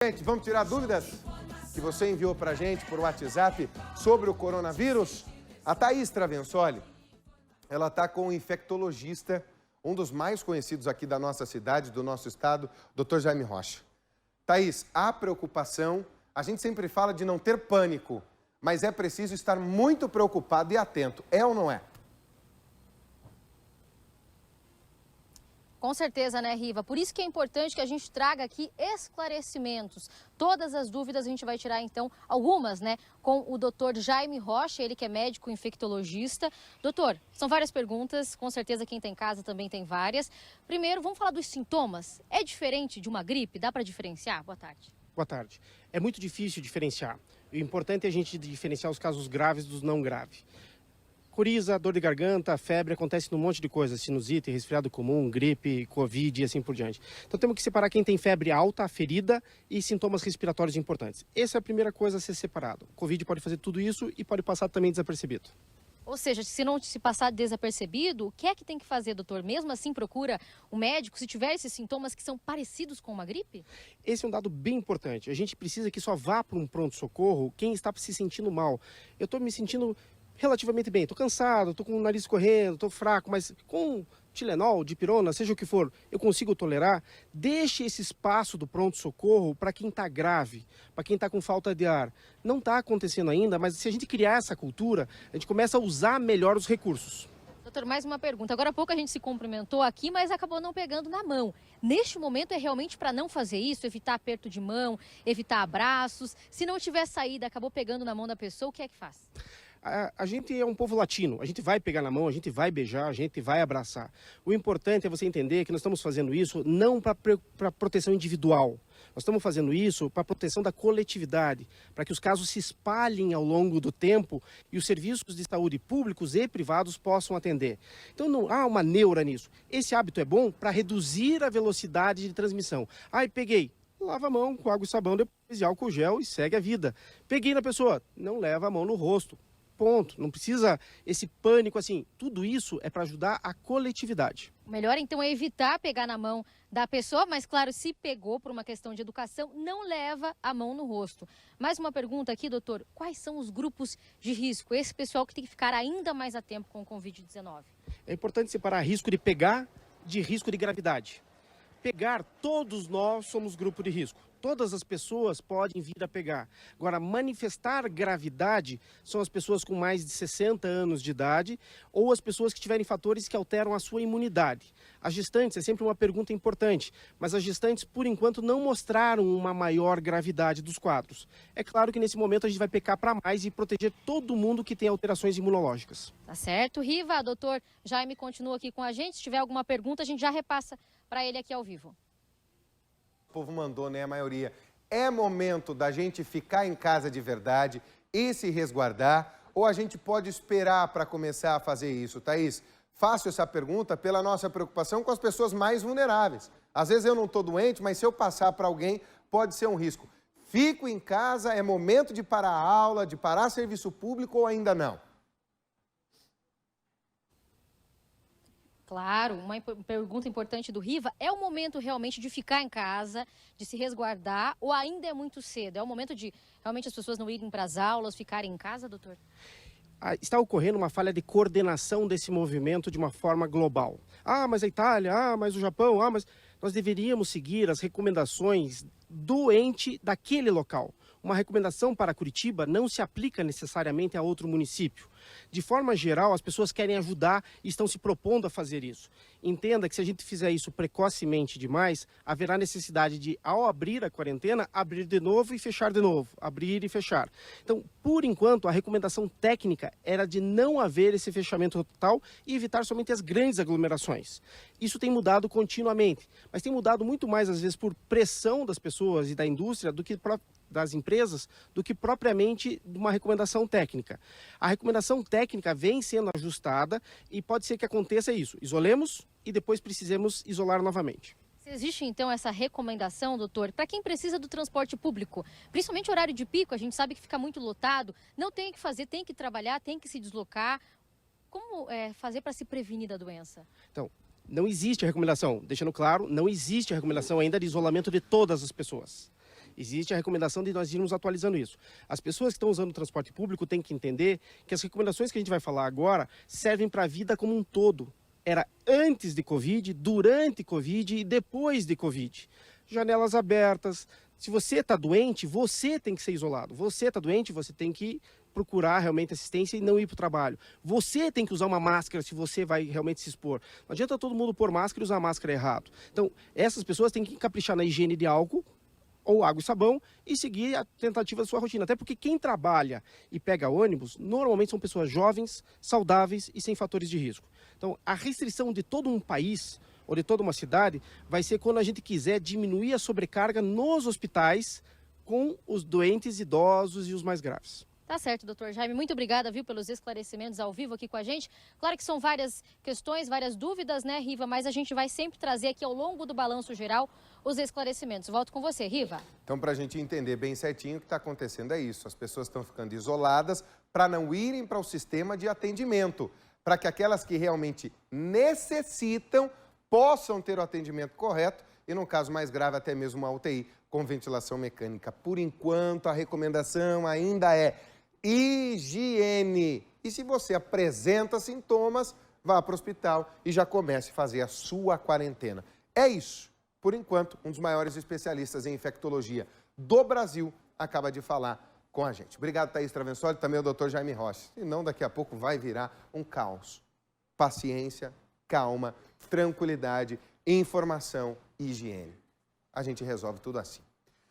Gente, vamos tirar dúvidas que você enviou para a gente por WhatsApp sobre o coronavírus? A Thaís Travensoli, ela está com um infectologista, um dos mais conhecidos aqui da nossa cidade, do nosso estado, Dr. Jaime Rocha. Thaís, há preocupação, a gente sempre fala de não ter pânico, mas é preciso estar muito preocupado e atento, é ou não é? Com certeza, né, Riva? Por isso que é importante que a gente traga aqui esclarecimentos. Todas as dúvidas a gente vai tirar, então, algumas, né, com o doutor Jaime Rocha, ele que é médico infectologista. Doutor, são várias perguntas, com certeza quem tem em casa também tem várias. Primeiro, vamos falar dos sintomas. É diferente de uma gripe? Dá para diferenciar? Boa tarde. Boa tarde. É muito difícil diferenciar. O importante é a gente diferenciar os casos graves dos não graves. Coriza, dor de garganta, febre, acontece num monte de coisas, sinusite, resfriado comum, gripe, covid e assim por diante. Então temos que separar quem tem febre alta, ferida e sintomas respiratórios importantes. Essa é a primeira coisa a ser separado. Covid pode fazer tudo isso e pode passar também desapercebido. Ou seja, se não se passar desapercebido, o que é que tem que fazer, doutor? Mesmo assim, procura o médico se tiver esses sintomas que são parecidos com uma gripe? Esse é um dado bem importante. A gente precisa que só vá para um pronto-socorro quem está se sentindo mal. Eu estou me sentindo relativamente bem, estou cansado, estou com o nariz correndo, estou fraco, mas com Tilenol, dipirona, seja o que for, eu consigo tolerar. Deixe esse espaço do pronto-socorro para quem está grave, para quem está com falta de ar. Não está acontecendo ainda, mas se a gente criar essa cultura, a gente começa a usar melhor os recursos. Doutor, mais uma pergunta. Agora há pouco a gente se cumprimentou aqui, mas acabou não pegando na mão. Neste momento é realmente para não fazer isso, evitar aperto de mão, evitar abraços. Se não tiver saída, acabou pegando na mão da pessoa, o que é que faz? A gente é um povo latino, a gente vai pegar na mão, a gente vai beijar, a gente vai abraçar. O importante é você entender que nós estamos fazendo isso não para proteção individual. Nós estamos fazendo isso para proteção da coletividade, para que os casos se espalhem ao longo do tempo e os serviços de saúde públicos e privados possam atender. Então não há uma neura nisso. Esse hábito é bom para reduzir a velocidade de transmissão. Ai, peguei. Lava a mão com água e sabão, depois de álcool gel e segue a vida. Peguei na pessoa, não leva a mão no rosto. Ponto. Não precisa esse pânico assim. Tudo isso é para ajudar a coletividade. O melhor então é evitar pegar na mão da pessoa, mas claro, se pegou por uma questão de educação, não leva a mão no rosto. Mais uma pergunta aqui, doutor. Quais são os grupos de risco? Esse pessoal que tem que ficar ainda mais a tempo com o Covid-19. É importante separar risco de pegar de risco de gravidade. Pegar, todos nós somos grupo de risco. Todas as pessoas podem vir a pegar. Agora, manifestar gravidade são as pessoas com mais de 60 anos de idade ou as pessoas que tiverem fatores que alteram a sua imunidade. As gestantes é sempre uma pergunta importante, mas as gestantes, por enquanto, não mostraram uma maior gravidade dos quadros. É claro que nesse momento a gente vai pecar para mais e proteger todo mundo que tem alterações imunológicas. Tá certo, Riva. Doutor Jaime continua aqui com a gente. Se tiver alguma pergunta, a gente já repassa para ele aqui ao vivo. O povo mandou, né, a maioria. É momento da gente ficar em casa de verdade e se resguardar, ou a gente pode esperar para começar a fazer isso? Thaís, faço essa pergunta pela nossa preocupação com as pessoas mais vulneráveis. Às vezes eu não estou doente, mas se eu passar para alguém, pode ser um risco. Fico em casa, é momento de parar a aula, de parar serviço público ou ainda não? Claro, uma pergunta importante do Riva, é o momento realmente de ficar em casa, de se resguardar, ou ainda é muito cedo? É o momento de realmente as pessoas não irem para as aulas, ficarem em casa, doutor? Está ocorrendo uma falha de coordenação desse movimento de uma forma global. Ah, mas a Itália, mas o Japão, mas nós deveríamos seguir as recomendações do ente daquele local. Uma recomendação para Curitiba não se aplica necessariamente a outro município. De forma geral, as pessoas querem ajudar e estão se propondo a fazer isso. Entenda que se a gente fizer isso precocemente demais, haverá necessidade de, ao abrir a quarentena, abrir de novo e fechar de novo, abrir e fechar. Então, por enquanto, a recomendação técnica era de não haver esse fechamento total e evitar somente as grandes aglomerações. Isso tem mudado continuamente, mas tem mudado muito mais, às vezes, por pressão das pessoas e da indústria do que das empresas do que propriamente uma recomendação técnica. A recomendação técnica vem sendo ajustada e pode ser que aconteça isso. Isolemos e depois precisemos isolar novamente. Se existe então essa recomendação, doutor, para quem precisa do transporte público, principalmente horário de pico, a gente sabe que fica muito lotado, não tem o que fazer, tem que trabalhar, tem que se deslocar. Como fazer para se prevenir da doença? Então, não existe a recomendação, deixando claro, não existe a recomendação ainda de isolamento de todas as pessoas. Existe a recomendação de nós irmos atualizando isso. As pessoas que estão usando o transporte público têm que entender que as recomendações que a gente vai falar agora servem para a vida como um todo. Era antes de Covid, durante Covid e depois de Covid. Janelas abertas. Se você está doente, você tem que ser isolado. Você está doente, você tem que procurar realmente assistência e não ir para o trabalho. Você tem que usar uma máscara se você vai realmente se expor. Não adianta todo mundo pôr máscara e usar máscara errado. Então, essas pessoas têm que caprichar na higiene de álcool, ou água e sabão, e seguir a tentativa da sua rotina. Até porque quem trabalha e pega ônibus, normalmente são pessoas jovens, saudáveis e sem fatores de risco. Então, a restrição de todo um país ou de toda uma cidade vai ser quando a gente quiser diminuir a sobrecarga nos hospitais com os doentes idosos e os mais graves. Tá certo, doutor Jaime. Muito obrigada, viu, pelos esclarecimentos ao vivo aqui com a gente. Claro que são várias questões, várias dúvidas, né, Riva? Mas a gente vai sempre trazer aqui ao longo do Balanço Geral os esclarecimentos. Volto com você, Riva. Então, para a gente entender bem certinho o que está acontecendo é isso. As pessoas estão ficando isoladas para não irem para o sistema de atendimento, para que aquelas que realmente necessitam possam ter o atendimento correto e, no caso mais grave, até mesmo uma UTI com ventilação mecânica. Por enquanto, a recomendação ainda é higiene. E se você apresenta sintomas, vá para o hospital e já comece a fazer a sua quarentena. É isso. Por enquanto, um dos maiores especialistas em infectologia do Brasil acaba de falar com a gente. Obrigado, Thaís Travensoli, também o doutor Jaime Rocha. Senão, daqui a pouco vai virar um caos. Paciência, calma, tranquilidade, informação e higiene. A gente resolve tudo assim.